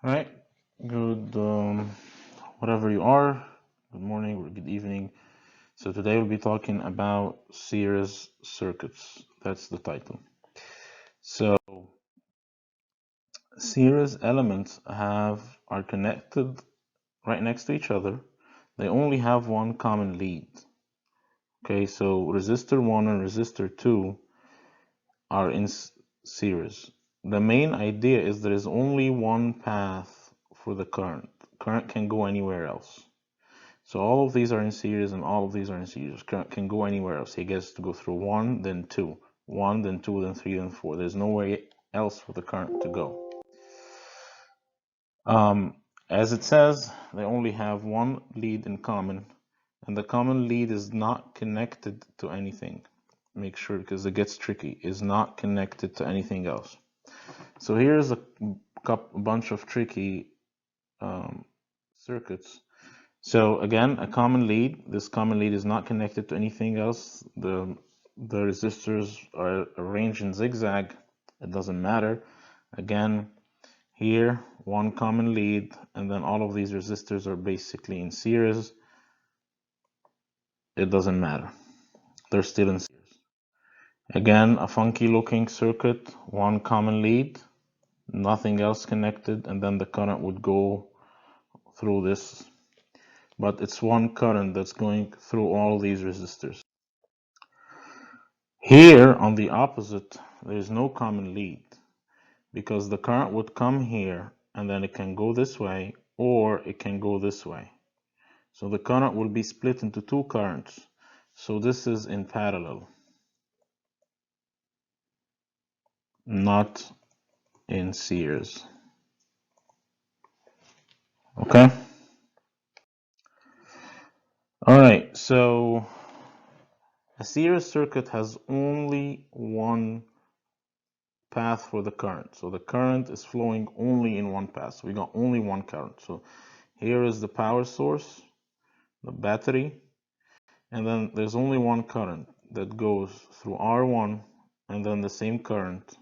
All right, good, whatever you are, good morning or good evening. So today we'll be talking about series circuits. That's the title. So series elements are connected right next to each other. They only have one common lead. Okay, so resistor 1 and resistor 2 are in series. The main idea is there is only one path for the current. Current can go anywhere else. So all of these are in series and all of these are in series. Current can go anywhere else. He gets to go through 1, then 2. 1, then 2, then 3, then 4. There's nowhere else for the current to go. As it says, they only have one lead in common, and the common lead is not connected to anything. Make sure, because it gets tricky, is not connected to anything else. So here's a bunch of tricky circuits. So again, a common lead. This common lead is not connected to anything else. The resistors are arranged in zigzag. It doesn't matter. Again, here, one common lead, and then all of these resistors are basically in series. It doesn't matter. They're still in series. Again, a funky looking circuit, one common lead, nothing else connected, and then the current would go through this. But it's one current that's going through all these resistors. Here, on the opposite, there is no common lead because the current would come here and then it can go this way or it can go this way. So the current will be split into two currents. So this is in parallel, not in series. Okay? All right, so a series circuit has only one path for the current. So the current is flowing only in one path. So we got only one current. So here is the power source, the battery, and then there's only one current that goes through R1, and then the same current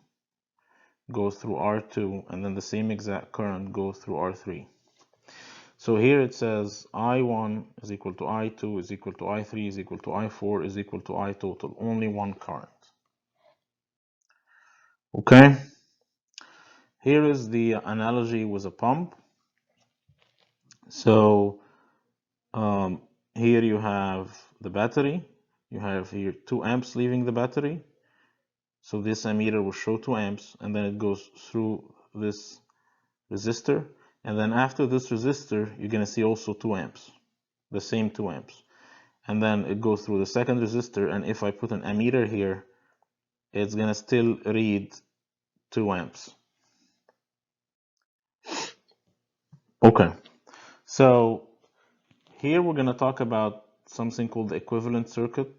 goes through R2, and then the same exact current goes through R3. So here it says I1 is equal to I2 is equal to I3 is equal to I4 is equal to I total, only one current. Okay, here is the analogy with a pump. So here you have the battery, you have here 2 amps leaving the battery. So this ammeter will show 2 amps, and then it goes through this resistor, and then after this resistor you're going to see also 2 amps, the same 2 amps, and then it goes through the second resistor, and if I put an ammeter here, it's going to still read 2 amps. Okay, so here we're going to talk about something called the equivalent circuit,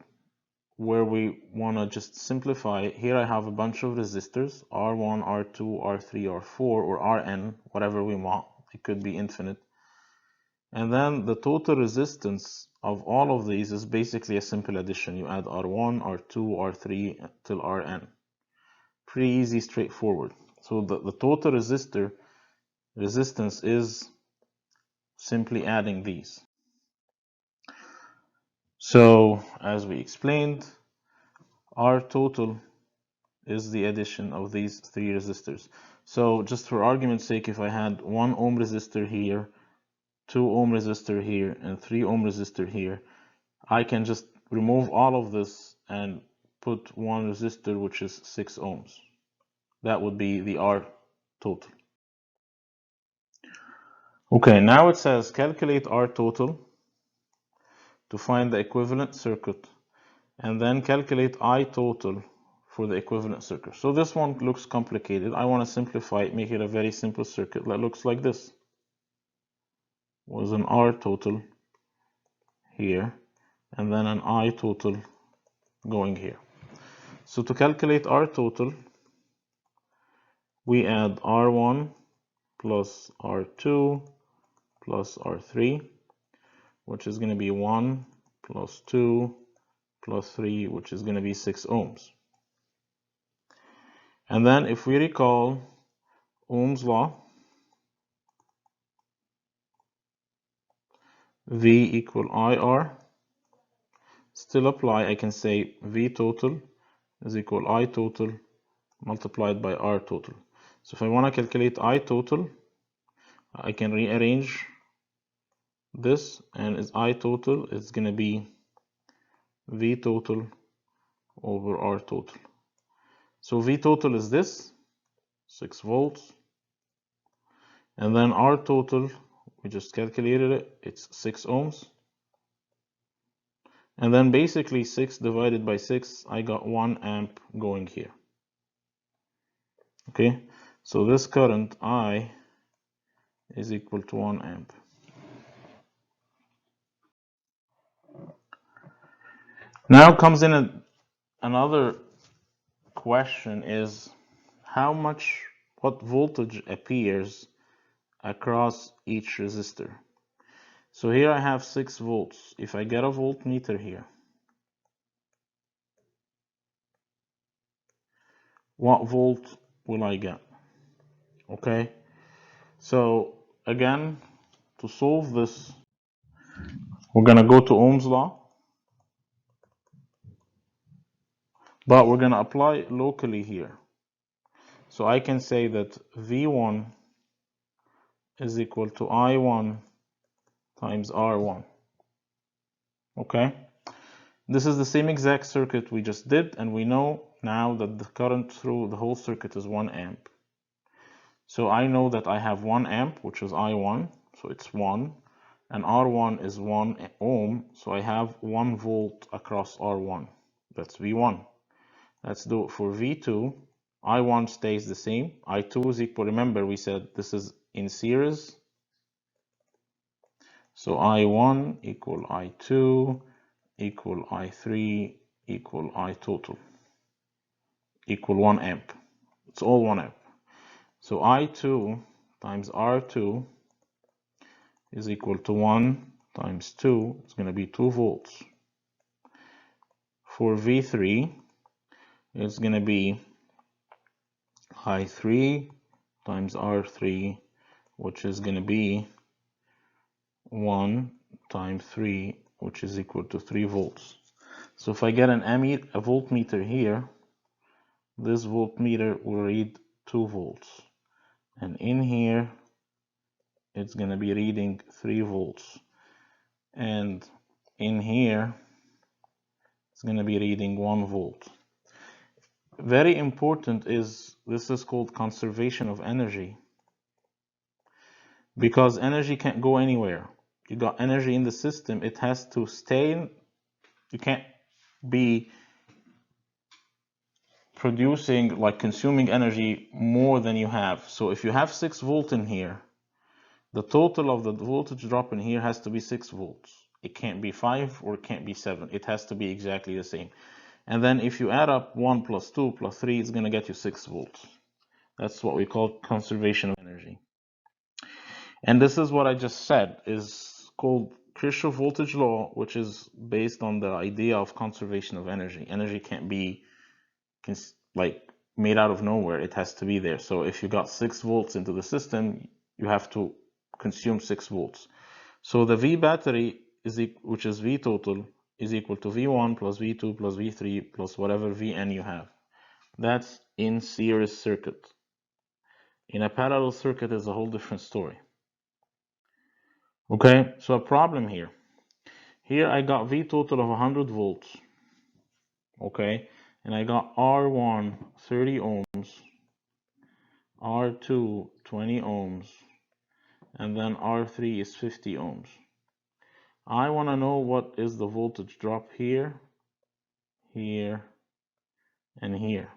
where we want to just simplify. Here I have a bunch of resistors, R1, R2, R3, R4, or Rn, whatever we want. It could be infinite. And then the total resistance of all of these is basically a simple addition. You add R1, R2, R3 till Rn. Pretty easy, straightforward. So the total resistance is simply adding these. So as we explained, R total is the addition of these 3 resistors. So just for argument's sake, if I had 1 ohm resistor here, 2 ohm resistor here, and 3 ohm resistor here, I can just remove all of this and put one resistor which is 6 ohms. That would be the R total. Okay, now it says calculate R total to find the equivalent circuit, and then calculate I total for the equivalent circuit. So this one looks complicated. I want to simplify it, make it a very simple circuit that looks like this. Was an R total here, and then an I total going here. So to calculate R total, we add R1 plus R2 plus R3, which is going to be 1 plus 2 plus 3, which is going to be 6 ohms. And then if we recall Ohm's law, V equal IR. Still apply, I can say V total is equal I total multiplied by R total. So if I want to calculate I total, I can rearrange this, and is I total is going to be V total over R total. So V total is this, 6 volts, and then R total, we just calculated it, it's 6 ohms. And then basically 6 divided by 6, I got 1 amp going here. Okay, so this current I is equal to 1 amp. Now comes in another question is what voltage appears across each resistor. So here I have 6 volts. If I get a voltmeter here, what volt will I get? Okay, so again, to solve this, we're gonna go to Ohm's law, but we're gonna apply locally here. So I can say that V1 is equal to I1 times R1. Okay, this is the same exact circuit we just did, and we know now that the current through the whole circuit is 1 amp. So I know that I have 1 amp, which is I1, so it's 1, and R1 is 1 ohm, so I have 1 volt across R1. That's V1. Let's do it for V2. I1 stays the same. I2 is equal, remember we said this is in series. So I1 equal I2 equal I3 equal I total equal 1 amp. It's all 1 amp. So I2 times R2 is equal to 1 times 2. It's going to be 2 volts. For V3, it's going to be I3 times R3, which is going to be 1 times 3, which is equal to 3 volts. So if I get a voltmeter here, this voltmeter will read 2 volts. And in here, it's going to be reading 3 volts. And in here, it's going to be reading 1 volt. Very important is, this is called conservation of energy, because energy can't go anywhere. You got energy in the system, it has to stay. You can't be producing, like consuming energy more than you have. So if you have 6 volts in here, the total of the voltage drop in here has to be 6 volts. It can't be 5 or it can't be 7. It has to be exactly the same. And then if you add up 1 plus 2 plus 3, it's going to get you 6 volts. That's what we call conservation of energy. And this is what I just said is called Kirchhoff voltage law, which is based on the idea of conservation of energy. Energy can't be like made out of nowhere. It has to be there. So if you got 6 volts into the system, you have to consume 6 volts. So the V battery is which is V total is equal to V1 plus V2 plus V3 plus whatever Vn you have. That's in series circuit. In a parallel circuit is a whole different story. Okay, so a problem here. Here I got V total of 100 volts. Okay, and I got R1 30 ohms, R2 20 ohms, and then R3 is 50 ohms. I want to know what is the voltage drop here, here, and here.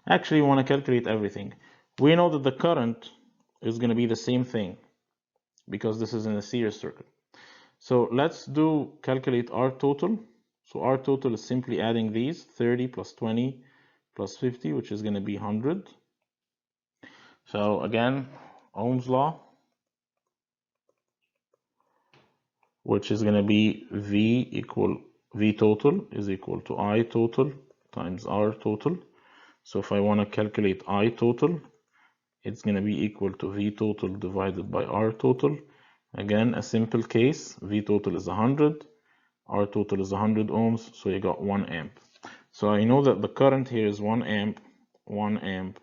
Actually, we want to calculate everything. We know that the current is going to be the same thing because this is in a series circuit. So let's calculate R total. So R total is simply adding these 30 plus 20 plus 50, which is going to be 100. So again, Ohm's law, which is going to be V total is equal to I total times R total. So if I want to calculate I total, it's going to be equal to V total divided by R total, Again, a simple case. V total is 100. R total is 100 ohms, so you got 1 amp. So I know that the current here is 1 amp, 1 amp,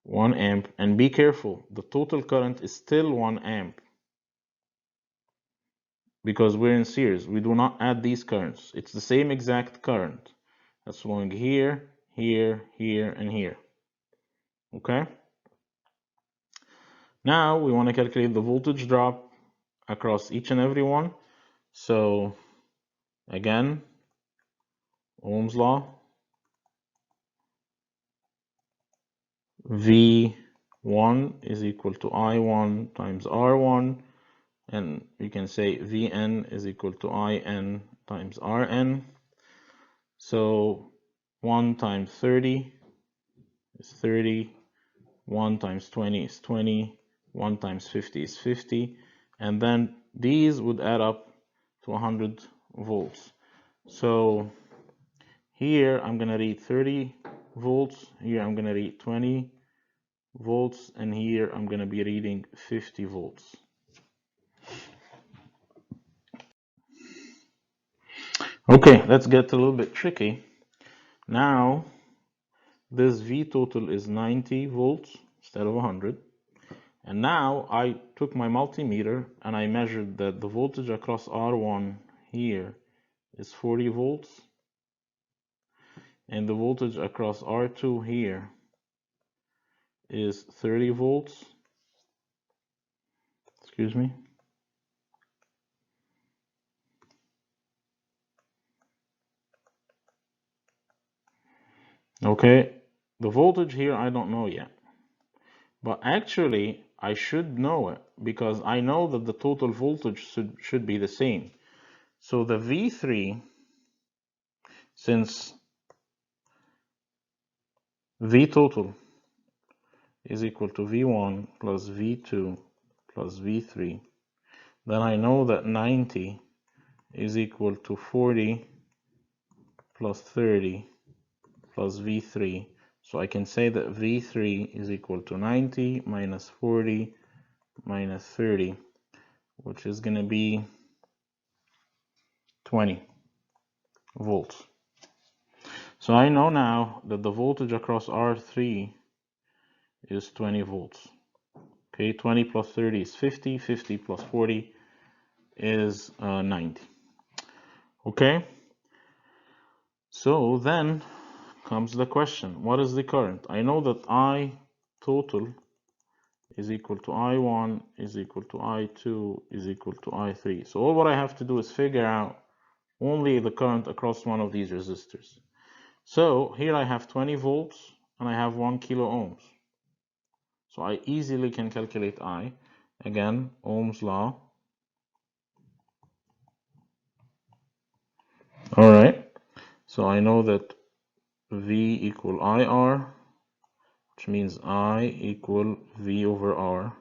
1 amp, and be careful, the total current is still 1 amp because we're in series. We do not add these currents. It's the same exact current that's flowing here, here, here, and here. Okay? Now we want to calculate the voltage drop across each and every one. So again, Ohm's law, V1 is equal to I1 times R1, and we can say Vn is equal to In times Rn. So 1 times 30 is 30, 1 times 20 is 20, 1 times 50 is 50, and then these would add up to 100 volts. So here I'm going to read 30 volts, here I'm going to read 20 volts, and here I'm going to be reading 50 volts. Okay, let's get a little bit tricky. Now, this V total is 90 volts instead of 100. And now I took my multimeter and I measured that the voltage across R1 here is 40 volts. And the voltage across R2 here is 30 volts. Excuse me. Okay, the voltage here I don't know yet. But actually, I should know it because I know that the total voltage should be the same. So the V3, since V total is equal to V1 plus V2 plus V3, then I know that 90 is equal to 40 plus 30 plus V3. So I can say that V3 is equal to 90 minus 40 minus 30, which is going to be 20 volts. So I know now that the voltage across R3 is 20 volts. Okay, 20 plus 30 is 50, 50 plus 40 is 90. Okay, so then comes the question, what is the current? I know that I total is equal to I1 is equal to I2 is equal to I3. So all what I have to do is figure out only the current across one of these resistors. So here I have 20 volts and I have 1 kilo ohms. So I easily can calculate I. Again, Ohm's law. All right. So I know that V equal IR, which means I equal V over R.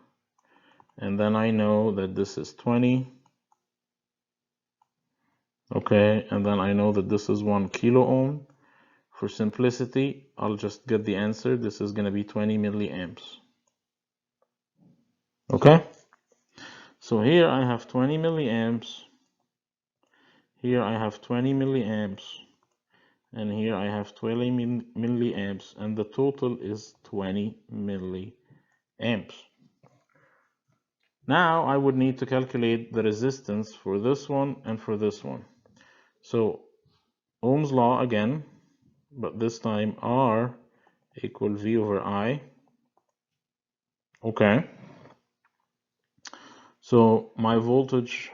And then I know that this is 20. Okay, and then I know that this is 1 kilo ohm. For simplicity, I'll just get the answer. This is going to be 20 milliamps. Okay, so here I have 20 milliamps. Here I have 20 milliamps. And here I have 20 milliamps, and the total is 20 milliamps. Now I would need to calculate the resistance for this one and for this one. So Ohm's law again, but this time R equal V over I. Okay. So my voltage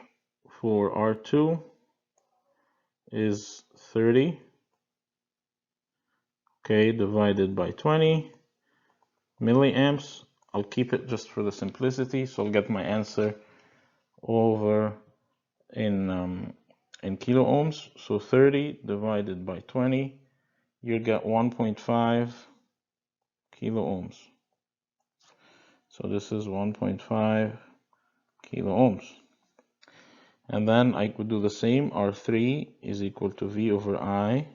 for R2 is 30. Okay, divided by 20 milliamps. I'll keep it just for the simplicity, so I'll get my answer over in kilo ohms. So 30 divided by 20, you'll get 1.5 kilo ohms. So this is 1.5 kilo ohms. And then I could do the same. R3 is equal to V over I.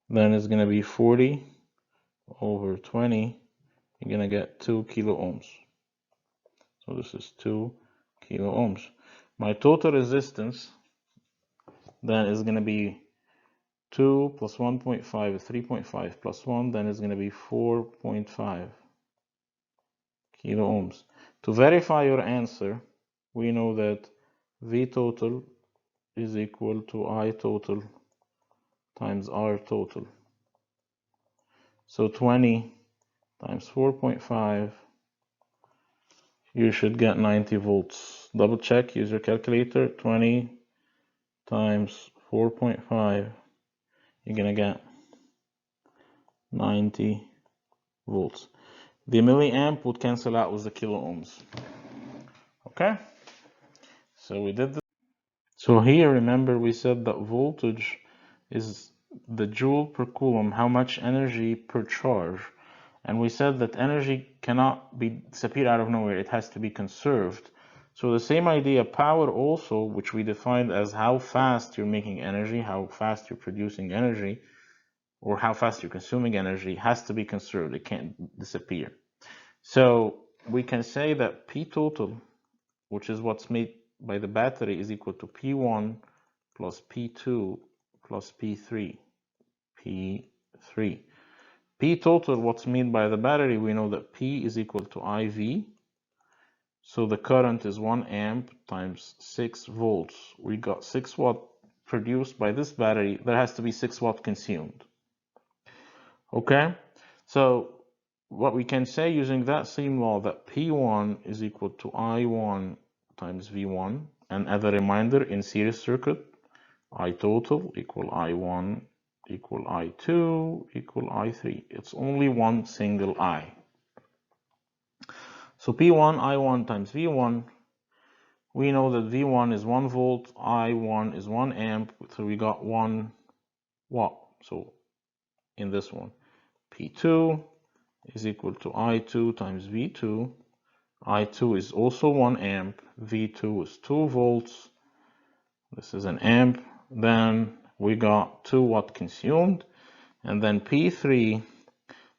Then it's going to be 40 over 20. You're going to get 2 kilo ohms. So this is 2 kilo ohms. My total resistance then is going to be 2 plus 1.5 is 3.5 plus 1, then is going to be 4.5 kilo ohms. To verify your answer, we know that V total is equal to I total times R total. So 20 times 4.5, you should get 90 volts. Double check, use your calculator. 20 times 4.5, you're gonna get 90 volts. The milliamp would cancel out with the kilo ohms. Okay, so we did this. So here, remember, we said that voltage is the joule per coulomb, how much energy per charge. And we said that energy cannot be disappear out of nowhere, it has to be conserved. So the same idea, power also, which we defined as how fast you're making energy, how fast you're producing energy, or how fast you're consuming energy, has to be conserved, it can't disappear. So we can say that P total, which is what's made by the battery, is equal to P1 plus P2 plus P3. P3. P total, what's made by the battery, we know that P is equal to IV. So the current is 1 amp times 6 volts. We got 6 watt produced by this battery. There has to be 6 watt consumed. Okay, so what we can say using that same law, that P1 is equal to I1 times V1. And as a reminder, in series circuit, I total equal I1 equal I2 equal I3. It's only one single I. So P1 I1 times V1, we know that V1 is 1 volt, I1 is 1 amp, so we got 1 watt. So in this one, P2 is equal to I2 times V2. I2 is also 1 amp, V2 is 2 volts. This is an amp. Then we got 2 watt consumed. And then P3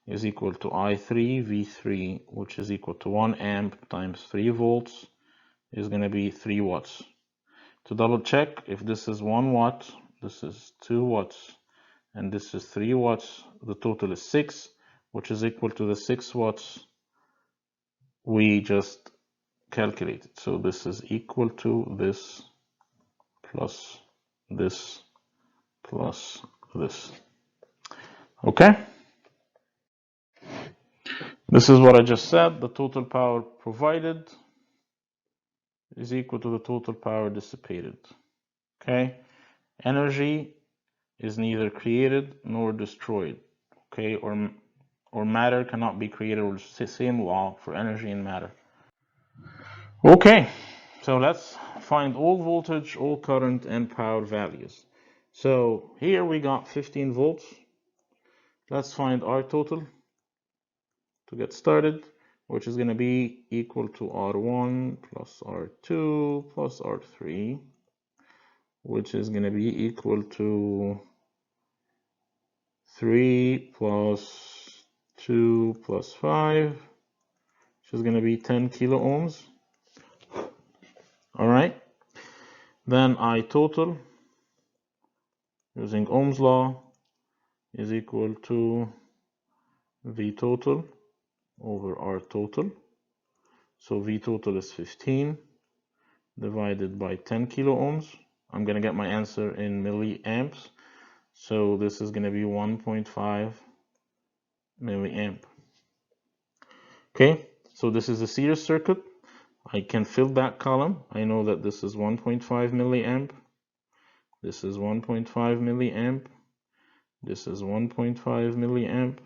is equal to I3 V3, which is equal to 1 amp times 3 volts, is going to be 3 watts. To double check, if this is 1 watt, this is 2 watts, and this is 3 watts, the total is 6, which is equal to the 6 watts we just calculated. So this is equal to this plus this plus this. Okay? This is what I just said. The total power provided is equal to the total power dissipated. Okay? Energy is neither created nor destroyed. Okay? Or matter cannot be created, or the same law for energy and matter. Okay, so let's find all voltage, all current, and power values. So here we got 15 volts. Let's find R total to get started, which is going to be equal to R1 plus R2 plus R3, which is going to be equal to 3 plus 2 plus 5, which is going to be 10 kilo ohms. All right. Then I total, using Ohm's law, is equal to V total over R total. So V total is 15 divided by 10 kilo ohms. I'm going to get my answer in milliamps. So this is going to be 1.5 milliamp. Okay, so this is a series circuit. I can fill that column. I know that this is 1.5 milliamp. This is 1.5 milliamp. This is 1.5 milliamp.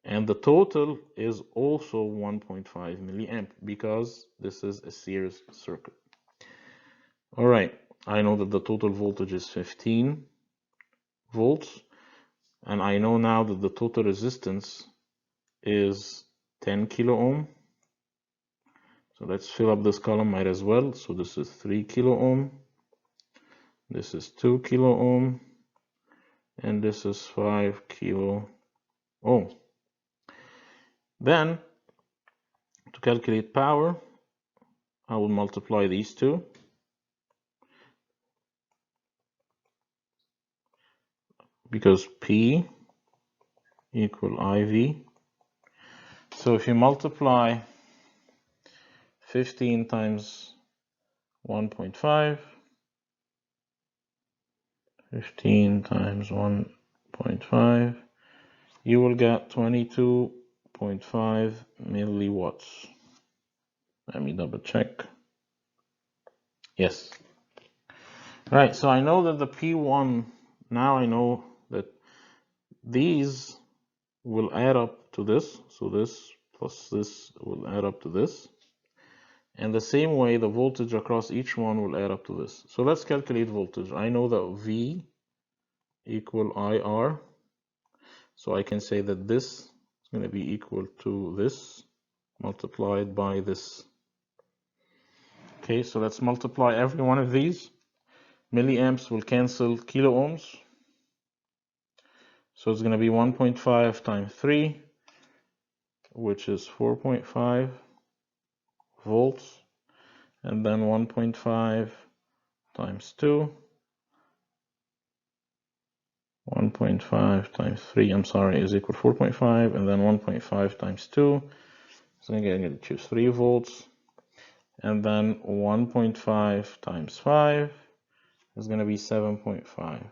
And the total is also 1.5 milliamp because this is a series circuit. All right, I know that the total voltage is 15 volts. And I know now that the total resistance is 10 kilo ohm. So let's fill up this column might as well. So this is 3 kilo ohm. This is 2 kilo ohm. And this is 5 kilo ohm. Then, to calculate power, I will multiply these two. Because P equal IV. So if you multiply 15 times 1.5, 15 times 1.5, you will get 22.5 milliwatts. Let me double check. Yes. Right, so I know that the P1, now I know that these will add up to this. So this plus this will add up to this. And the same way, the voltage across each one will add up to this. So let's calculate voltage. I know that V equal IR. So I can say that this is going to be equal to this multiplied by this. Okay, so let's multiply every one of these. Milliamps will cancel kilo ohms. So it's going to be 1.5 times 3, which is 4.5 volts. And then 1.5 times 2. 1.5 times 3, I'm sorry, is equal to 4.5, and then 1.5 times 2, so I'm going to choose 3 volts, and then 1.5 times 5 is going to be 7.5.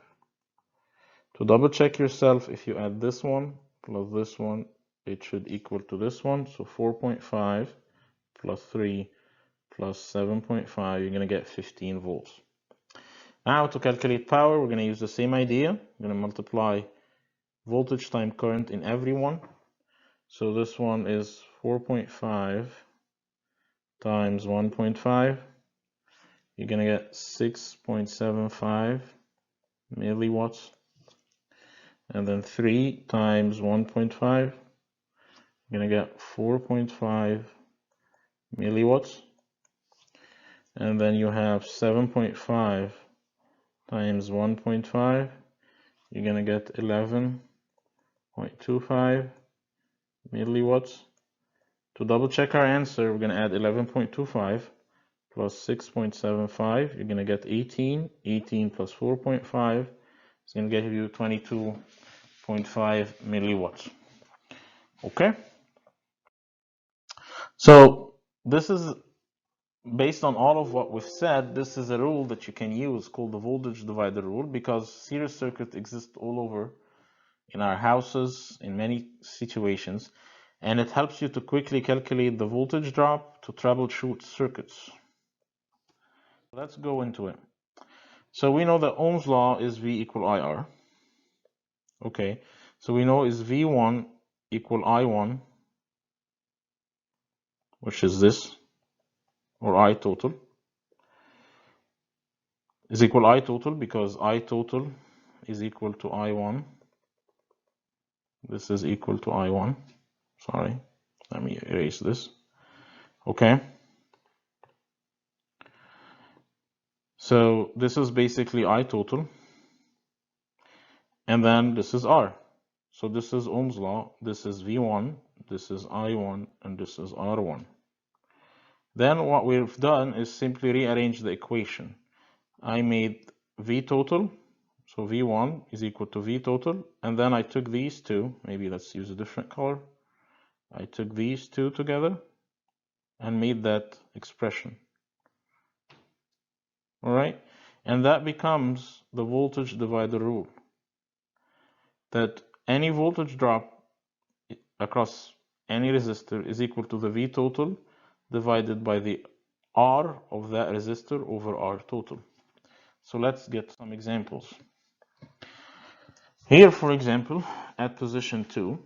To double check yourself, if you add this one plus this one, it should equal to this one, so 4.5 plus 3 plus 7.5, you're going to get 15 volts. Now to calculate power, we're going to use the same idea. We're going to multiply voltage times current in every one. So this one is 4.5 times 1.5. You're going to get 6.75 milliwatts. And then 3 times 1.5. You're going to get 4.5 milliwatts. And then you have 7.5 times 1.5. You're going to get 11.25 milliwatts. To double check our answer, we're going to add 11.25 plus 6.75. You're going to get 18. 18 plus 4.5 is going to get you 22.5 milliwatts. Okay? So this is based on all of what we've said. This is a rule that you can use called the voltage divider rule, because series circuits exist all over in our houses in many situations, and it helps you to quickly calculate the voltage drop to troubleshoot circuits. Let's go into it. So we know that Ohm's law is V equal IR. Okay, so we know is V1 equal I1, which is this, or I total, is equal I total because I total is equal to I1. This is equal to I1. Sorry, let me erase this. Okay. So this is basically I total. And then this is R. So this is Ohm's law. This is V1, this is I1, and this is R1. Then what we've done is simply rearrange the equation. I made V total, so V1 is equal to V total, and then I took these two, maybe let's use a different color. I took these two together and made that expression. All right, and that becomes the voltage divider rule, that any voltage drop across any resistor is equal to the V total divided by the R of that resistor over R total. So let's get some examples. Here, for example, at position 2,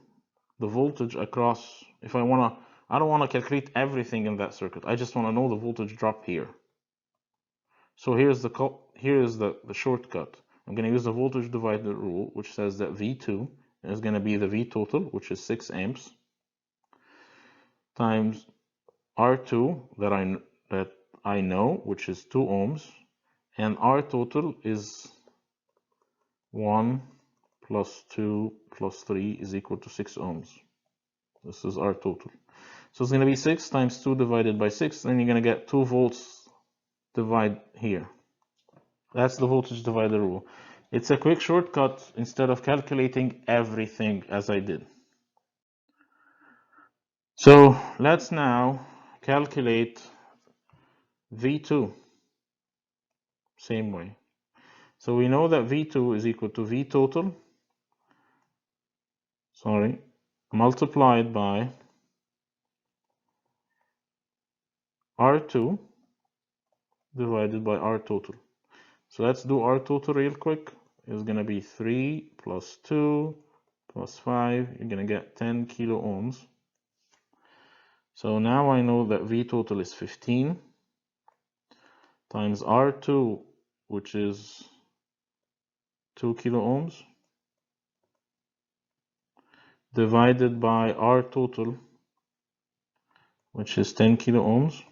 the voltage across, if I don't want to calculate everything in that circuit. I just want to know the voltage drop here. So here's the shortcut. I'm going to use the voltage divider rule, which says that V2 is going to be the V total, which is 6 amps, times R2 that I know, which is 2 ohms, and R total is 1 plus 2 plus 3 is equal to 6 ohms. This is R total. So it's going to be 6 times 2 divided by 6, and you're going to get 2 volts divide here. That's the voltage divider rule. It's a quick shortcut instead of calculating everything as I did. So let's now calculate V2, same way. So we know that V2 is equal to V total, multiplied by R2 divided by R total. So let's do R total real quick. It's going to be 3 plus 2 plus 5. You're going to get 10 kilo ohms. So now I know that V total is 15 times R2, which is 2 kilo ohms, divided by R total, which is 10 kilo ohms.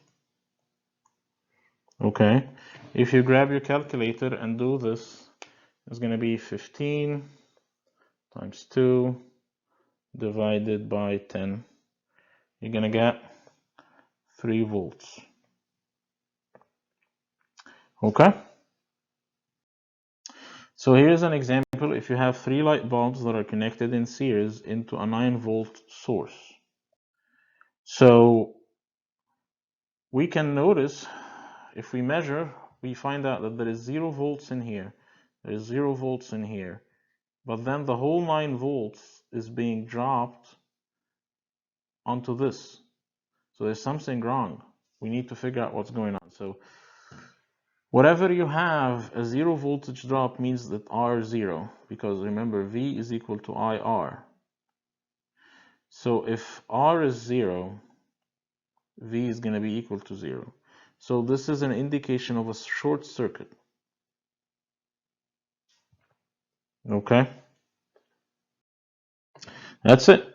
Okay, if you grab your calculator and do this, it's going to be 15 times 2 divided by 10. You're going to get 3 volts. Okay? So here's an example if you have 3 light bulbs that are connected in series into a 9-volt source. So we can notice, if we measure, we find out that there is 0 volts in here, there is 0 volts in here, but then the whole 9 volts is being dropped onto this. So there's something wrong. We need to figure out what's going on. So whatever you have, a 0 voltage drop means that R is 0, because remember V is equal to IR. So if R is 0, V is going to be equal to 0. So this is an indication of a short circuit. Okay? That's it.